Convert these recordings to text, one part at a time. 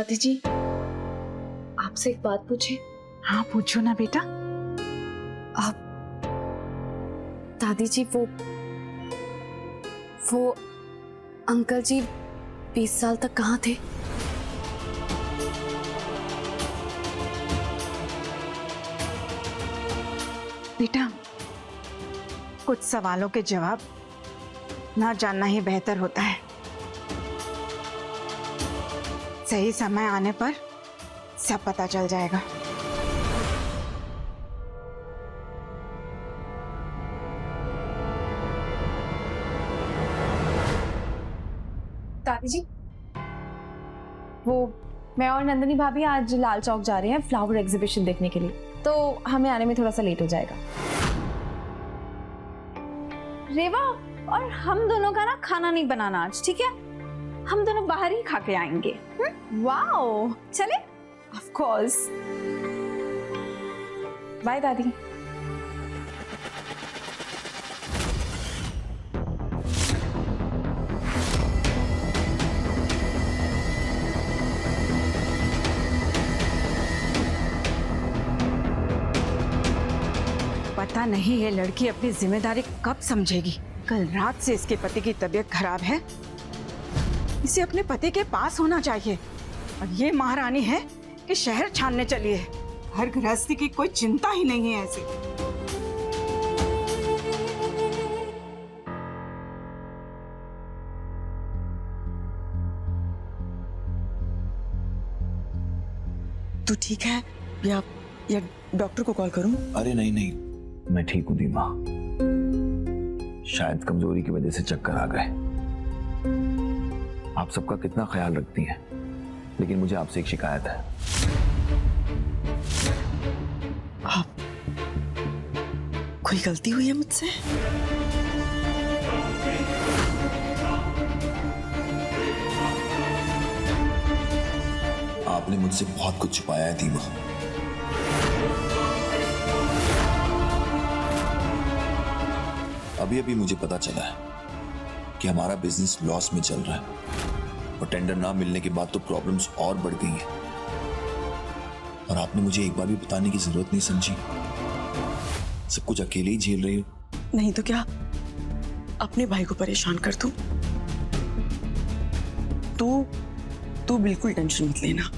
दादी जी, आपसे एक बात पूछे? हाँ पूछो ना बेटा। आप दादी जी, वो अंकल जी 20 साल तक कहाँ थे? बेटा कुछ सवालों के जवाब ना जानना ही बेहतर होता है। सही समय आने पर सब पता चल जाएगा। दादी जी, वो मैं और नंदिनी भाभी आज लाल चौक जा रहे हैं फ्लावर एग्जीबिशन देखने के लिए, तो हमें आने में थोड़ा सा लेट हो जाएगा। रेवा और हम दोनों का ना खाना नहीं बनाना आज, ठीक है? हम दोनों बाहर ही खा के आएंगे। वाओ, चले? Of course. बाय दादी। पता नहीं ये लड़की अपनी जिम्मेदारी कब समझेगी। कल रात से इसके पति की तबीयत खराब है, इसे अपने पति के पास होना चाहिए। और ये महारानी है कि शहर छानने चली है। हर गृहस्थी की कोई चिंता ही नहीं है ऐसी। तू ठीक है या डॉक्टर को कॉल करूं? अरे नहीं नहीं, मैं ठीक हूँ दीमा। शायद कमजोरी की वजह से चक्कर आ गए। आप सबका कितना ख्याल रखती हैं, लेकिन मुझे आपसे एक शिकायत है। आप कोई गलती हुई है मुझसे? आपने मुझसे बहुत कुछ छुपाया है दीमा। अभी अभी मुझे पता चला है कि हमारा बिजनेस लॉस में चल रहा है और टेंडर ना मिलने के बाद तो प्रॉब्लम्स और बढ़ गई हैं। और आपने मुझे एक बार भी बताने की जरूरत नहीं समझी। सब कुछ अकेले ही झेल रही हो। नहीं तो क्या अपने भाई को परेशान कर दूं? तू बिल्कुल टेंशन मत लेना।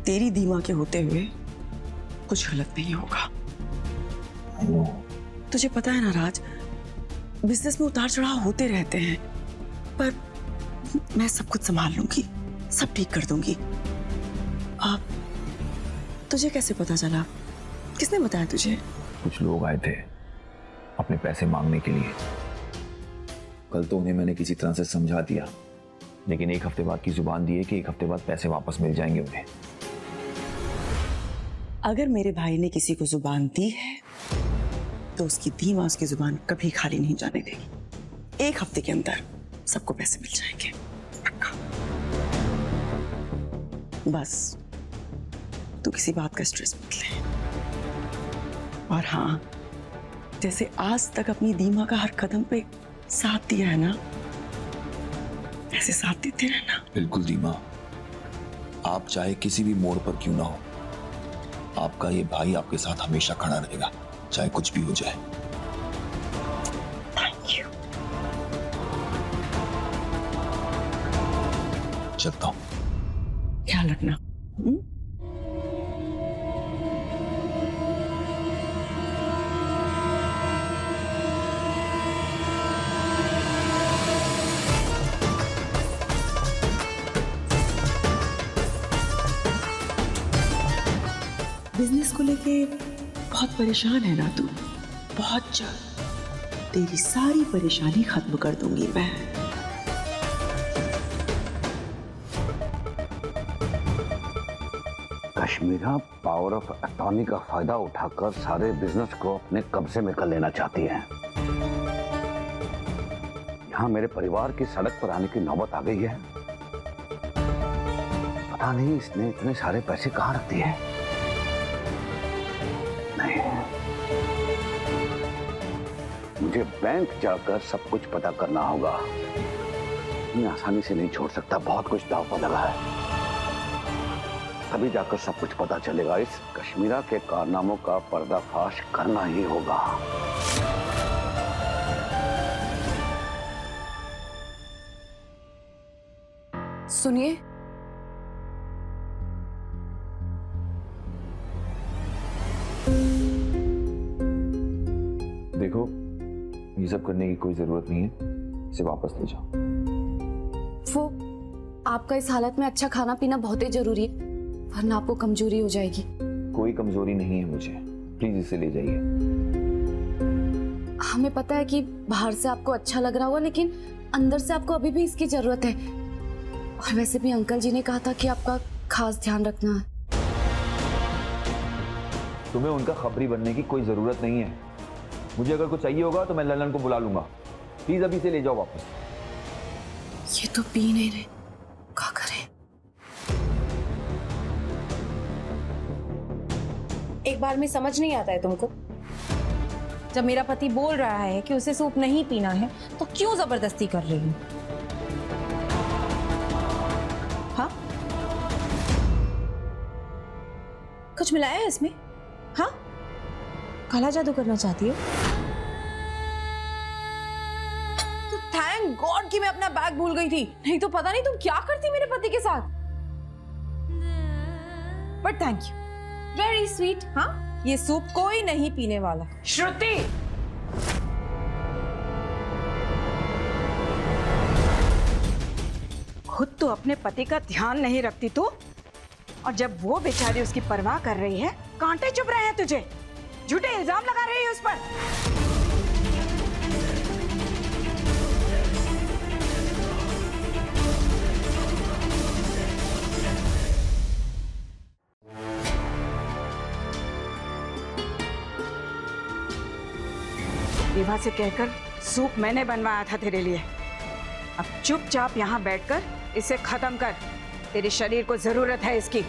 तेरी दीमा के होते हुए कुछ गलत नहीं होगा। तुझे पता है ना राज, बिजनेस में उतार चढ़ाव होते रहते हैं, पर मैं सब कुछ संभाल लूंगी, सब ठीक कर दूंगी। आप तुझे कैसे पता चला? किसने बताया तुझे? कुछ लोग आए थे अपने पैसे मांगने के लिए। कल तो उन्हें मैंने किसी तरह से समझा दिया, लेकिन एक हफ्ते बाद की जुबान दी है कि एक हफ्ते बाद पैसे वापस मिल जाएंगे उन्हें। अगर मेरे भाई ने किसी को जुबान दी है तो उसकी दीमा उसकी जुबान कभी खाली नहीं जाने देगी। एक हफ्ते के अंदर सबको पैसे मिल जाएंगे, पक्का। बस तू किसी बात का स्ट्रेस मत ले। और हाँ, जैसे आज तक अपनी दीमा का हर कदम पे साथ दिया है ना, ऐसे साथ देते रहना। बिल्कुल दीमा, आप चाहे किसी भी मोड़ पर क्यों ना हो, आपका ये भाई आपके साथ हमेशा खड़ा रहेगा, चाहे कुछ भी हो जाए। Thank you. चलता हूं। ख्याल रखना। बिजनेस को लेके बहुत परेशान है ना तू? बहुत जल्द तेरी सारी परेशानी खत्म कर दूंगी मैं। कश्मीरा पावर ऑफ अटॉर्नी का फायदा उठाकर सारे बिजनेस को अपने कब्जे में कर लेना चाहती है। यहाँ मेरे परिवार की सड़क पर आने की नौबत आ गई है। पता नहीं इसने इतने सारे पैसे कहाँ रख दिए। नहीं, मुझे बैंक जाकर सब कुछ पता करना होगा। मैं आसानी से नहीं छोड़ सकता, बहुत कुछ दांव पर लगा है। तभी जाकर सब कुछ पता चलेगा। इस कश्मीरा के कारनामों का पर्दाफाश करना ही होगा। सुनिए, देखो, ये सब करने की कोई जरूरत नहीं है, इसे वापस ले जाओ। वो आपका इस हालत में अच्छा खाना पीना बहुत ही जरूरी है, वरना आपको कमजोरी हो जाएगी। कोई कमजोरी नहीं है मुझे, प्लीज इसे ले जाइए। हमें पता है कि बाहर से आपको अच्छा लग रहा होगा, लेकिन अंदर से आपको अभी भी इसकी जरूरत है। और वैसे भी अंकल जी ने कहा था कि आपका खास ध्यान रखना है। तुम्हें उनका खबरी बनने की कोई जरूरत नहीं है। मुझे अगर कुछ चाहिए होगा तो मैं ललन को बुला लूंगा। प्लीज अभी से ले जाओ वापस। ये तो पी नहीं रहे, क्या करें? एक बार में समझ नहीं आता है तुमको? जब मेरा पति बोल रहा है कि उसे सूप नहीं पीना है तो क्यों जबरदस्ती कर रही हूं? हाँ, कुछ मिलाया है इसमें? हाँ, काला जादू करना चाहती हो? तो थैंक गॉड कि मैं अपना बैग भूल गई थी, नहीं तो पता नहीं तुम क्या करती मेरे पति के साथ। But thank you, very sweet. हाँ, ये सूप कोई नहीं पीने वाला। श्रुति, खुद तो अपने पति का ध्यान नहीं रखती तू, और जब वो बेचारी उसकी परवाह कर रही है, कांटे चुभ रहे हैं तुझे, झूठे इल्जाम लगा रही है उस पर। विभा से कहकर सूप मैंने बनवाया था तेरे लिए। अब चुपचाप यहाँ बैठकर इसे खत्म कर, तेरे शरीर को जरूरत है इसकी।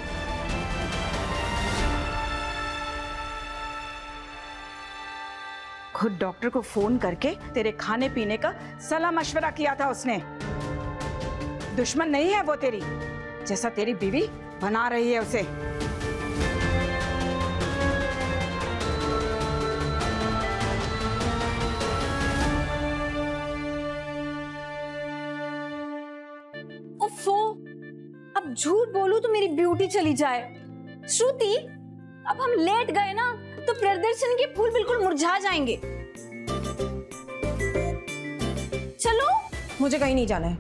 खुद डॉक्टर को फोन करके तेरे खाने पीने का सलाह मशवरा किया था उसने। दुश्मन नहीं है वो तेरी, जैसा तेरी बीवी बना रही है उसे। उफ़ो, अब झूठ बोलूं तो मेरी ब्यूटी चली जाए। श्रुति, अब हम लेट गए ना तो प्रदर्शन के फूल बिल्कुल मुरझा जाएंगे। चलो। मुझे कहीं नहीं जाना है।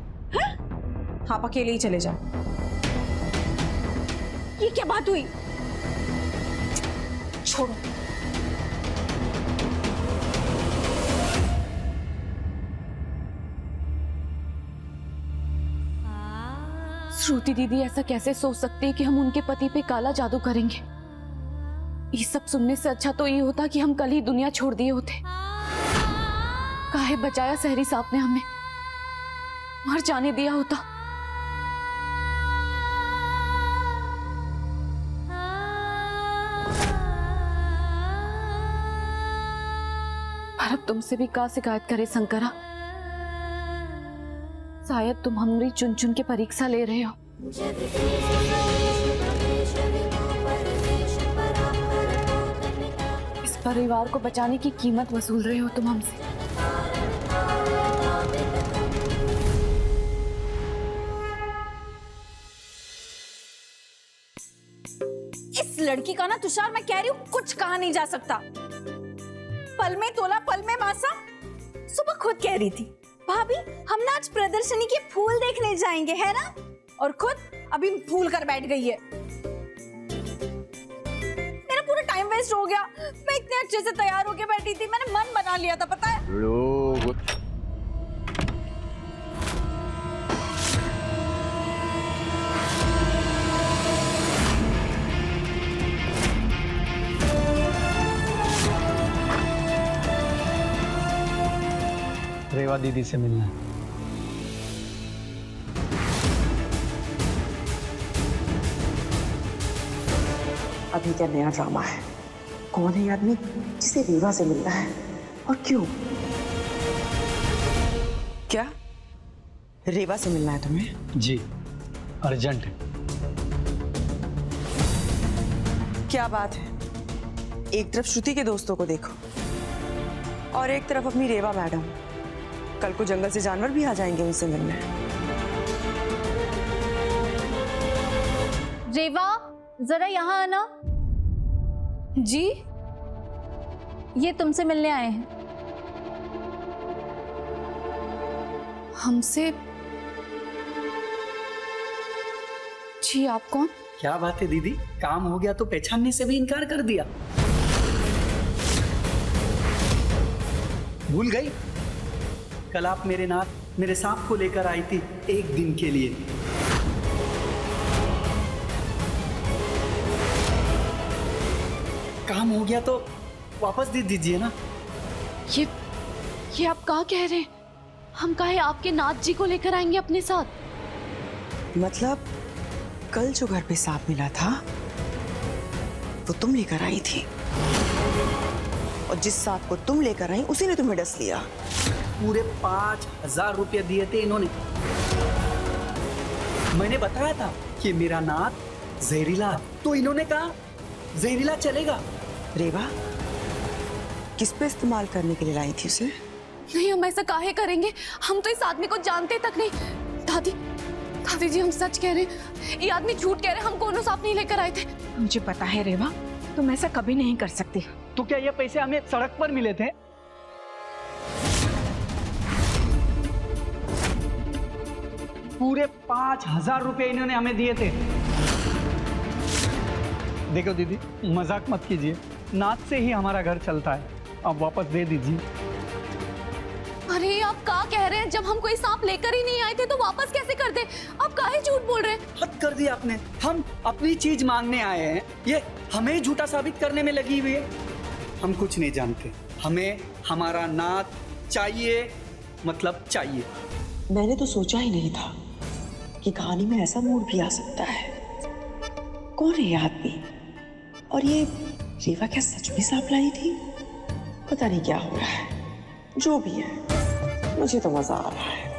आप अकेले ही चले जाओ। ये क्या बात हुई? छोड़ो। श्रुति दीदी ऐसा कैसे सोच सकती है कि हम उनके पति पे काला जादू करेंगे? ये सब सुनने से अच्छा तो ये होता कि हम कल ही दुनिया छोड़ दिए होते। काहे बचाया सहरी साहब ने हमें, मर जाने दिया होता। पर अब तुमसे भी का शिकायत करे शंकरा? शायद तुम हमारी चुन चुन के परीक्षा ले रहे हो। इस परिवार को बचाने की कीमत वसूल रहे हो तुम हमसे। इस लड़की का ना तुषार, मैं कह रही हूँ कुछ कहा नहीं जा सकता। पल में तोला पल में मासा। सुबह खुद कह रही थी भाभी हम ना आज प्रदर्शनी के फूल देखने जाएंगे, है ना? और खुद अभी फूल कर बैठ गई है। मेरा पूरा टाइम वेस्ट हो गया। मैं इतने अच्छे से तैयार होके बैठी थी, मैंने मन बना लिया था, पता है? रेवा दीदी से मिलना है। अभी क्या नया ड्रामा है? कौन है ये आदमी जिसे रेवा से मिलना है और क्यों? क्या रेवा से मिलना है तुम्हें? जी, अर्जेंट है। क्या बात है, एक तरफ श्रुति के दोस्तों को देखो और एक तरफ अपनी रेवा मैडम। कल को जंगल से जानवर भी आ जाएंगे उनसे मिलने। रेवा, जरा यहाँ आना। जी ये तुमसे मिलने आए हैं। हमसे? जी आप कौन? क्या बात है दीदी, काम हो गया तो पहचानने से भी इनकार कर दिया। भूल गई? कल आप मेरे नाथ मेरे सांप को लेकर आई थी एक दिन के लिए। काम हो गया तो वापस दे दीजिए ना। ये आप क्या कह रहे हैं? हम काहे आपके नाथ जी को लेकर आएंगे अपने साथ? मतलब कल जो घर पे सांप मिला था वो तुम लेकर आई थी, और जिस सांप को तुम लेकर आई उसी ने तुम्हें डस लिया। पूरे 5,000 रुपये दिए थे इन्होंने। मैंने बताया था कि मेरा नाथ जहरीला है, तो इन्होंने कहा जहरीला चलेगा। रेवा, किस पे इस्तेमाल करने के लिए लाई थी उसे? नहीं, हम ऐसा काहे करेंगे? हम तो इस आदमी को जानते तक नहीं। दादी जी, हम सच कह रहे हैं, ये आदमी झूठ कह रहे हैं। हम कोनो सांप नहीं लेकर आए थे। मुझे पता है रेवा, तुम ऐसा कभी नहीं कर सकती। तो क्या ये पैसे हमें सड़क पर मिले थे? पूरे 5,000 रुपये इन्होंने हमें दिए थे। देखो दीदी, मजाक मत कीजिए, नाथ से ही हमारा घर चलता है। आप वापस दे दीजिए। अरे आप क्या कह रहे हैं? जब हम कोई सांप लेकर ही नहीं आए थे तो वापस कैसे कर दे? आप काहे झूठ बोल रहे हैं? हद कर दिया आपने। हम अपनी चीज मांगने आए हैं, ये हमें झूठा साबित करने में लगी हुई है। हम कुछ नहीं जानते, हमें हमारा नाथ चाहिए, मतलब चाहिए। मैंने तो सोचा ही नहीं था कि कहानी में ऐसा मूड भी आ सकता है। कौन है ये आदमी? और ये रेवा क्या सच में सांप लाई थी? पता नहीं क्या हो रहा है। जो भी है, मुझे तो मजा आ रहा है।